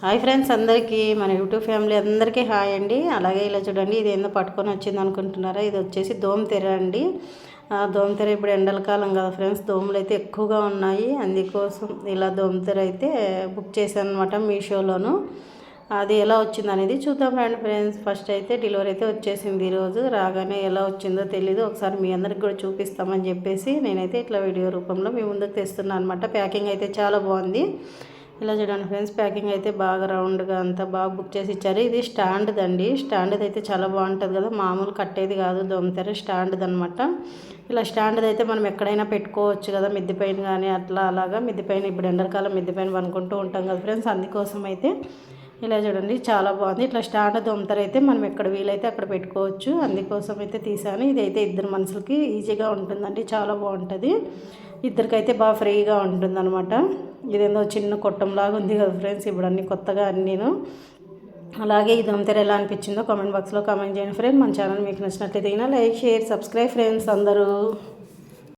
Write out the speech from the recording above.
Hi friends అందరికీ మన YouTube family అందరికీ హాయ్ అండి. అలాగే ఇలా చూడండి, ఇది ఏందో పట్టుకొని వచ్చింది అనుకుంటున్నారా, ఇది వచ్చేసి దోమతెర అండి. దోమతెర ఇప్పుడు ఎండల కాలం కదా ఫ్రెండ్స్, దోమలు అయితే ఎక్కువగా ఉన్నాయి. అందుకోసం ఇలా దోమతెర అయితే బుక్ చేశాను అనమాట మీషోలోను. అది ఎలా వచ్చింది అనేది చూద్దాం రండి ఫ్రెండ్స్. ఫస్ట్ అయితే డెలివరీ అయితే వచ్చేసింది. ఈరోజు రాగానే ఎలా వచ్చిందో తెలీదు, ఒకసారి మీ అందరికి కూడా చూపిస్తామని చెప్పేసి నేనైతే ఇట్లా వీడియో రూపంలో మీ ముందుకు తెస్తున్నాను అనమాట. ప్యాకింగ్ అయితే చాలా బాగుంది. ఇలా చూడండి ఫ్రెండ్స్, ప్యాకింగ్ అయితే బాగా రౌండ్గా అంతా బాగా బుక్ చేసి ఇచ్చారు. ఇది స్టాండ్ది అండి. స్టాండ్ది అయితే చాలా బాగుంటుంది కదా, మామూలు కట్టేది కాదు దోమతెర, స్టాండ్ది అనమాట. ఇలా స్టాండ్ది అయితే మనం ఎక్కడైనా పెట్టుకోవచ్చు కదా, మిద్దె పైన కానీ అట్లా అలాగా. మిద్దె పైన ఇప్పుడు ఎండాకాలం మిద్దె పైన పనుకుంటూ ఉంటాం కదా ఫ్రెండ్స్, అందుకోసం అయితే ఇలా చూడండి చాలా బాగుంది. ఇట్లా స్టాండ్ దోమతెర అయితే మనం ఎక్కడ వీలైతే అక్కడ పెట్టుకోవచ్చు, అందుకోసం అయితే తీసాను. ఇదైతే ఇద్దరు మనుషులకి ఈజీగా ఉంటుందండి, చాలా బాగుంటుంది. ఇద్దరికైతే బాగా ఫ్రీగా ఉంటుంది అనమాట. ఇదేందో చిన్న కొట్టంలాగా ఉంది కదా ఫ్రెండ్స్, ఇప్పుడు అన్నీ కొత్తగా నేను. అలాగే ఈ దోమతెర ఎలా అనిపించిందో కామెంట్ బాక్స్లో కామెంట్ చేయండి ఫ్రెండ్స్. మన ఛానల్ మీకు నచ్చినట్లయితే లైక్ షేర్ సబ్స్క్రైబ్ ఫ్రెండ్స్ అందరూ.